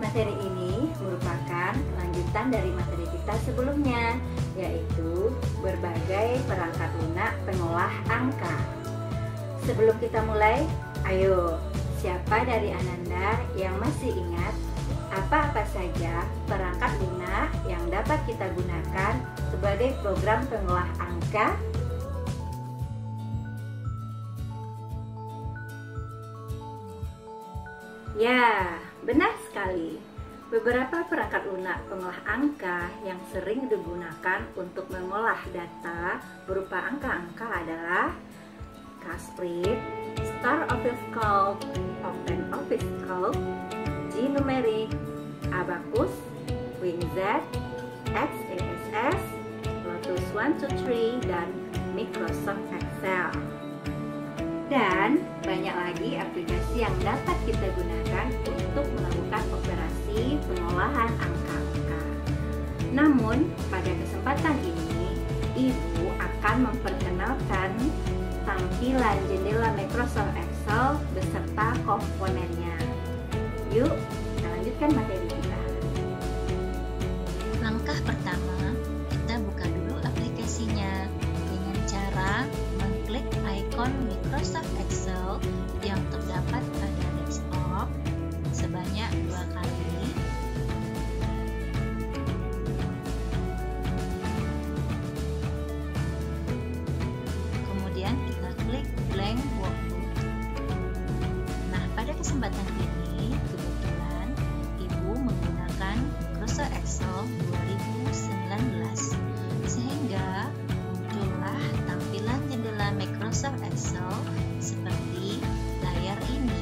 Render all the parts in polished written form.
Materi ini merupakan lanjutan dari materi kita sebelumnya, yaitu berbagai perangkat lunak pengolah angka. Sebelum kita mulai, ayo, siapa dari Ananda yang masih ingat apa-apa saja perangkat lunak yang dapat kita gunakan sebagai program pengolah angka? Ya, benar sekali. Beberapa perangkat lunak pengolah angka yang sering digunakan untuk mengolah data berupa angka-angka adalah Casprint, Star Office Calc, Open Office Calc, G-Numeric, Abacus, WinZ, XASS, Lotus 123, dan Microsoft Excel. Dan banyak lagi aplikasi yang dapat kita gunakan untuk melakukan operasi pengolahan angka-angka. Namun, pada kesempatan ini, Ibu akan memperkenalkan tampilan jendela Microsoft Excel beserta komponennya. Yuk, kita lanjutkan materi kita. Langkah pertama, kita buka dulu aplikasinya dengan cara mengklik ikon Microsoft Excel yang terdapat pada desktop sebanyak 2 kali. Kemudian kita klik blank workbook. Nah, pada kesempatan ini kebetulan Ibu menggunakan Microsoft Excel 2019 sehingga muncullah tampilan jendela Microsoft Excel seperti layar ini.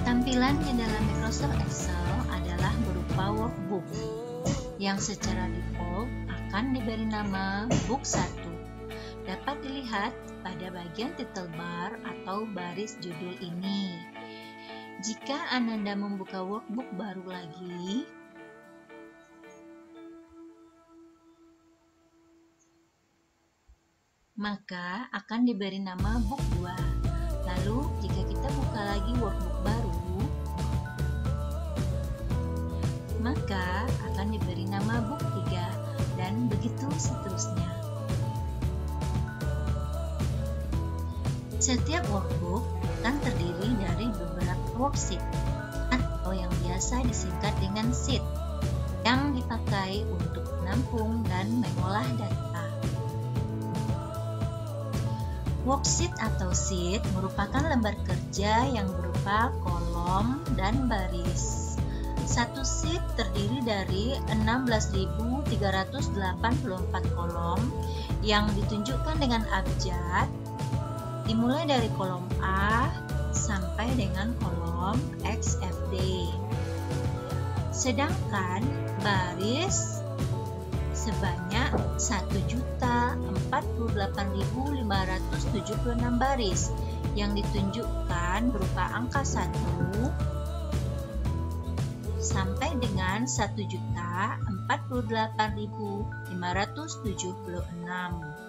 Tampilan jendela Microsoft Excel adalah berupa workbook yang secara default akan diberi nama Book 1. Dapat dilihat pada bagian title bar atau baris judul ini. Jika Ananda membuka workbook baru lagi, maka akan diberi nama book 2. Lalu jika kita buka lagi workbook baru, maka akan diberi nama book 3 dan begitu seterusnya. Setiap workbook akan terdiri dari beberapa worksheet atau yang biasa disingkat dengan sheet yang dipakai untuk menampung dan mengolah data. Worksheet atau sheet merupakan lembar kerja yang berupa kolom dan baris. Satu sheet terdiri dari 16.384 kolom yang ditunjukkan dengan abjad, dimulai dari kolom A sampai dengan kolom XFD. Sedangkan baris sebanyak 1.048.576 baris yang ditunjukkan berupa angka 1 sampai dengan 1.048.576.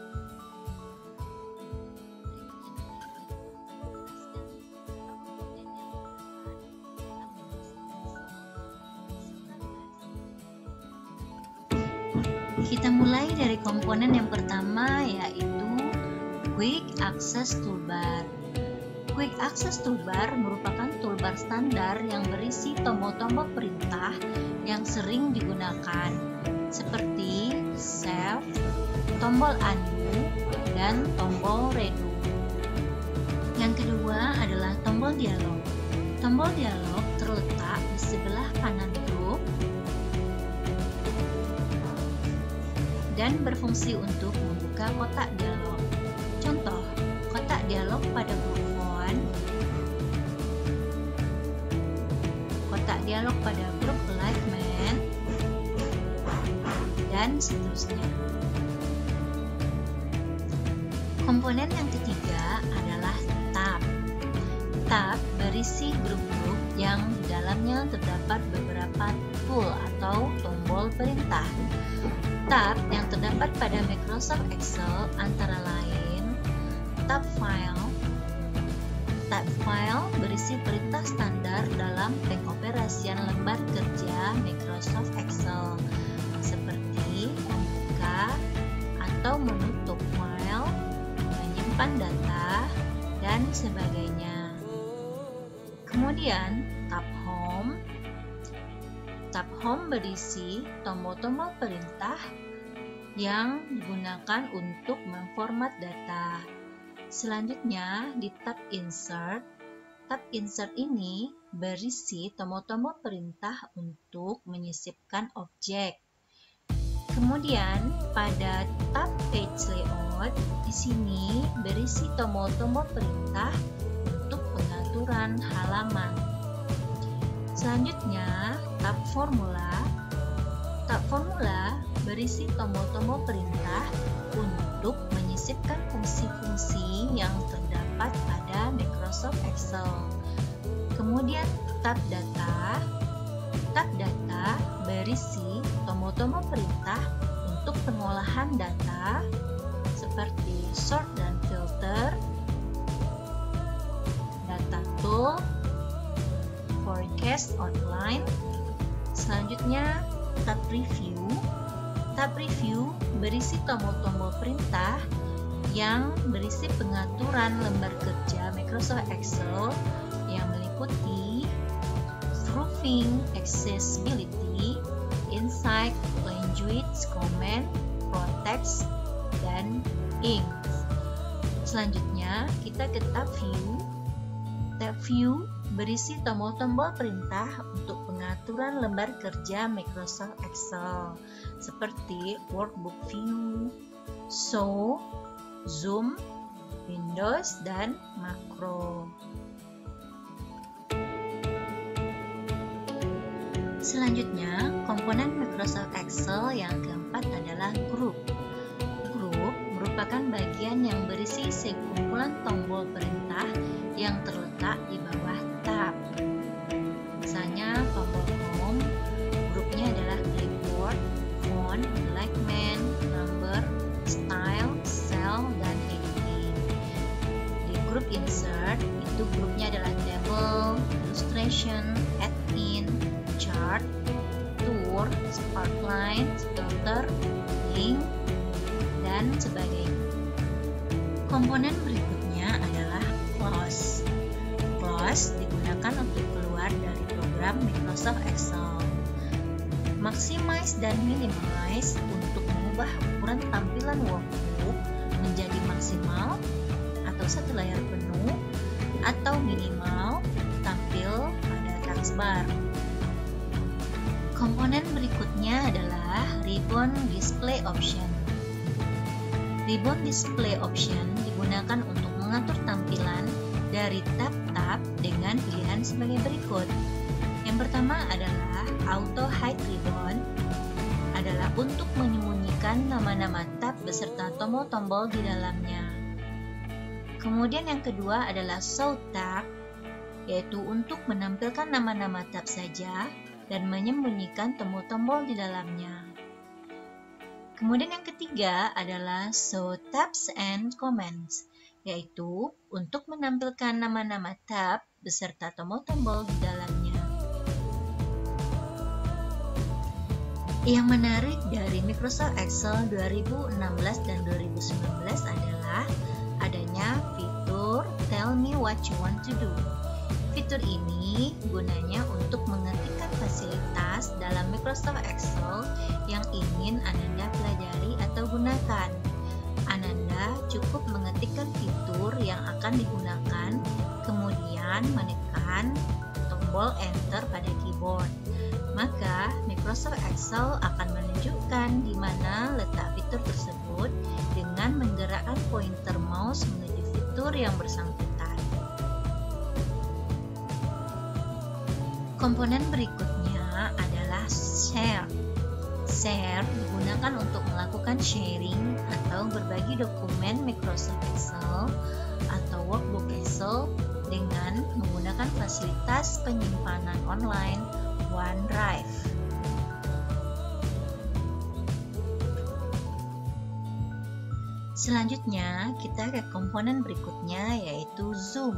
Kita mulai dari komponen yang pertama, yaitu Quick Access Toolbar. Quick Access Toolbar merupakan toolbar standar yang berisi tombol-tombol perintah yang sering digunakan, seperti Save, tombol Undo, dan tombol Redo. Yang kedua adalah tombol dialog. Tombol dialog terletak di sebelah kanan grup dan berfungsi untuk membuka kotak dialog. Contoh, kotak dialog pada grup font, kotak dialog pada grup alignment, dan seterusnya. Komponen yang ketiga adalah tab. Tab berisi grup-grup yang di dalamnya terdapat beberapa tool atau tombol perintah. Tab yang terdapat pada Microsoft Excel antara lain Tab File. Tab File berisi perintah standar dalam bank operasi aplikasian lembar kerja Microsoft Excel seperti membuka atau menutup file, menyimpan data, dan sebagainya. Kemudian, tab Home. Tab Home berisi tombol-tombol perintah yang digunakan untuk memformat data. Selanjutnya, di tab Insert. Tab Insert ini berisi tombol-tombol perintah untuk menyisipkan objek. Kemudian, pada tab Page Layout, di sini berisi tombol-tombol perintah untuk pengaturan halaman. Selanjutnya, tab Formula. Tab Formula berisi tombol-tombol perintah untuk menyisipkan fungsi-fungsi yang terdapat pada Microsoft Excel. Kemudian, tab Data. Tab Data berisi tombol-tombol perintah untuk pengolahan data seperti sort dan filter, data tool, forecast outline. Selanjutnya, tab Review. Tab Review berisi tombol-tombol perintah yang berisi pengaturan lembar kerja Microsoft Excel yang meliputi Proofing, Accessibility, Insight, Language, Comment, ProText, dan Ink. Selanjutnya, kita ke tab View. Tab View berisi tombol-tombol perintah untuk pengaturan lembar kerja Microsoft Excel seperti Workbook View, Show, Zoom, Windows, dan Makro. Selanjutnya, komponen Microsoft Excel yang keempat adalah Group. Group merupakan bagian yang berisi sekumpulan tombol perintah yang terletak di bawah tab. Misalnya tombol Home, grupnya adalah Clipboard, Font, Alignment, Number, Style, Cell, dan Editing. Di grup Insert, itu grupnya adalah Table, Illustration, Add-in, Chart, Tour, Spotlight, Filter, Link, dan sebagainya. Komponen berikutnya adalah Close. Close digunakan untuk keluar dari program Microsoft Excel. Maximize dan Minimize untuk mengubah ukuran tampilan workbook menjadi maksimal atau satu layar penuh atau minimal tampil pada taskbar. Komponen berikutnya adalah Ribbon Display Option. Ribbon Display Option digunakan untuk mengatur tampilan dari tab-tab dengan pilihan sebagai berikut. Yang pertama adalah Auto Hide Ribbon, adalah untuk menyembunyikan nama-nama tab beserta tombol-tombol di dalamnya. Kemudian yang kedua adalah Show Tab, yaitu untuk menampilkan nama-nama tab saja dan menyembunyikan tombol-tombol di dalamnya. Kemudian yang ketiga adalah Show Tabs and Comments, yaitu untuk menampilkan nama-nama tab beserta tombol-tombol di dalamnya. Yang menarik dari Microsoft Excel 2016 dan 2019 adalah adanya fitur Tell Me What You Want to Do. Fitur ini gunanya untuk mengetikkan fasilitas dalam Microsoft Excel yang ingin Ananda pelajari atau gunakan. Ananda cukup mengetikkan fitur yang akan digunakan, kemudian menekan tombol Enter pada keyboard. Maka Microsoft Excel akan menunjukkan di mana letak fitur tersebut dengan menggerakkan pointer mouse menuju fitur yang bersangkutan. Komponen berikutnya adalah Share. Share digunakan untuk melakukan sharing atau berbagi dokumen Microsoft Excel atau Workbook Excel dengan menggunakan fasilitas penyimpanan online OneDrive. Selanjutnya, kita ke komponen berikutnya yaitu Zoom.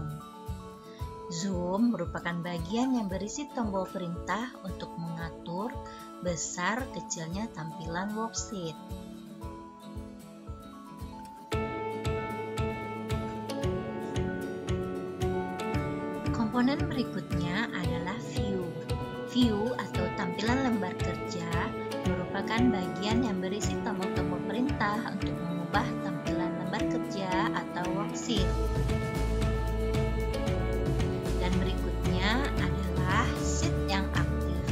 Zoom merupakan bagian yang berisi tombol perintah untuk mengatur besar kecilnya tampilan worksheet. Komponen berikutnya adalah view. View atau tampilan lembar kerja merupakan bagian yang berisi tombol-tombol perintah untuk mengubah tampilan lembar kerja atau worksheet. Dan berikutnya adalah sheet yang aktif.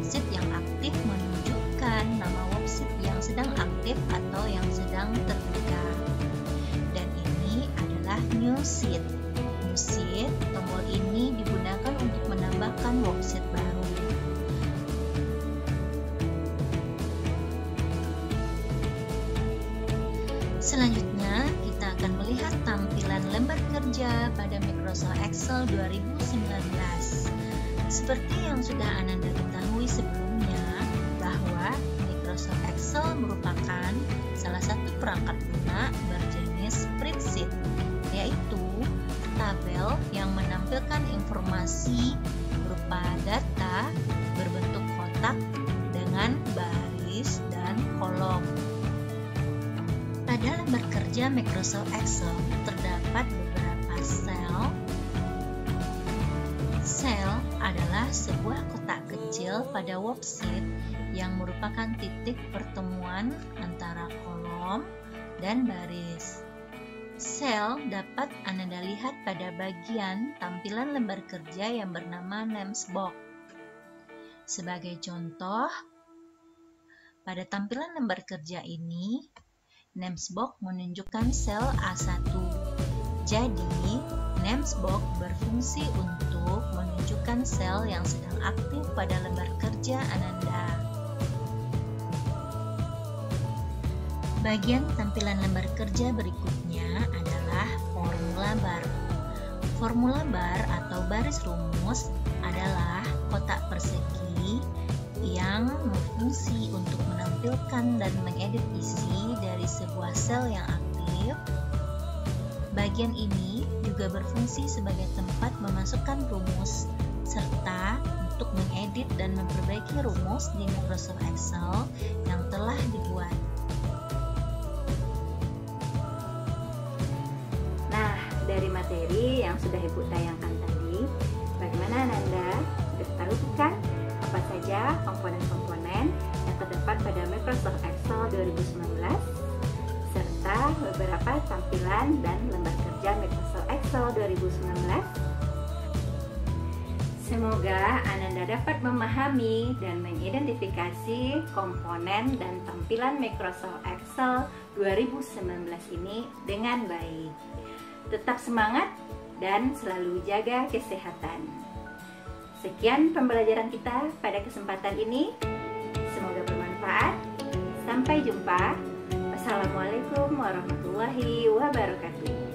Sheet yang aktif menunjukkan nama worksheet yang sedang aktif atau yang sedang terbuka. Dan ini adalah new sheet. New sheet, tombol ini digunakan untuk menambahkan worksheet baru. Selanjutnya, kita akan melihat tampilan lembar kerja pada Microsoft Excel 2019. Seperti yang sudah Ananda ketahui sebelumnya, bahwa Microsoft Excel merupakan salah satu perangkat lunak berjenis spreadsheet, yaitu tabel yang menampilkan informasi berupa data berbentuk kotak dengan baris dan kolom. Pada lembar kerja Microsoft Excel terdapat beberapa sel. Sel adalah sebuah kotak kecil pada worksheet yang merupakan titik pertemuan antara kolom dan baris. Sel dapat Anda lihat pada bagian tampilan lembar kerja yang bernama names box. Sebagai contoh, pada tampilan lembar kerja ini, names box menunjukkan sel A1. Jadi, names box berfungsi untuk menunjukkan sel yang sedang aktif pada lembar kerja Ananda. Bagian tampilan lembar kerja berikutnya adalah formula bar. Formula bar atau baris rumus adalah kotak persegi yang berfungsi untuk menampilkan dan mengedit isi dari sebuah sel yang aktif. Bagian ini juga berfungsi sebagai tempat memasukkan rumus serta untuk mengedit dan memperbaiki rumus di Microsoft Excel yang telah dibuat. Nah, dari materi yang sudah Ibu tayangkan tadi, bagaimana Ananda? Sudah tahu bukan apa saja komponen-komponen yang terdapat pada Microsoft Excel 2019 serta beberapa tampilan dan lembar kerja Microsoft Excel 2019? Semoga Ananda dapat memahami dan mengidentifikasi komponen dan tampilan Microsoft Excel 2019 ini dengan baik. Tetap semangat dan selalu jaga kesehatan. Sekian pembelajaran kita pada kesempatan ini. Semoga bermanfaat. Sampai jumpa. Wassalamualaikum warahmatullahi wabarakatuh.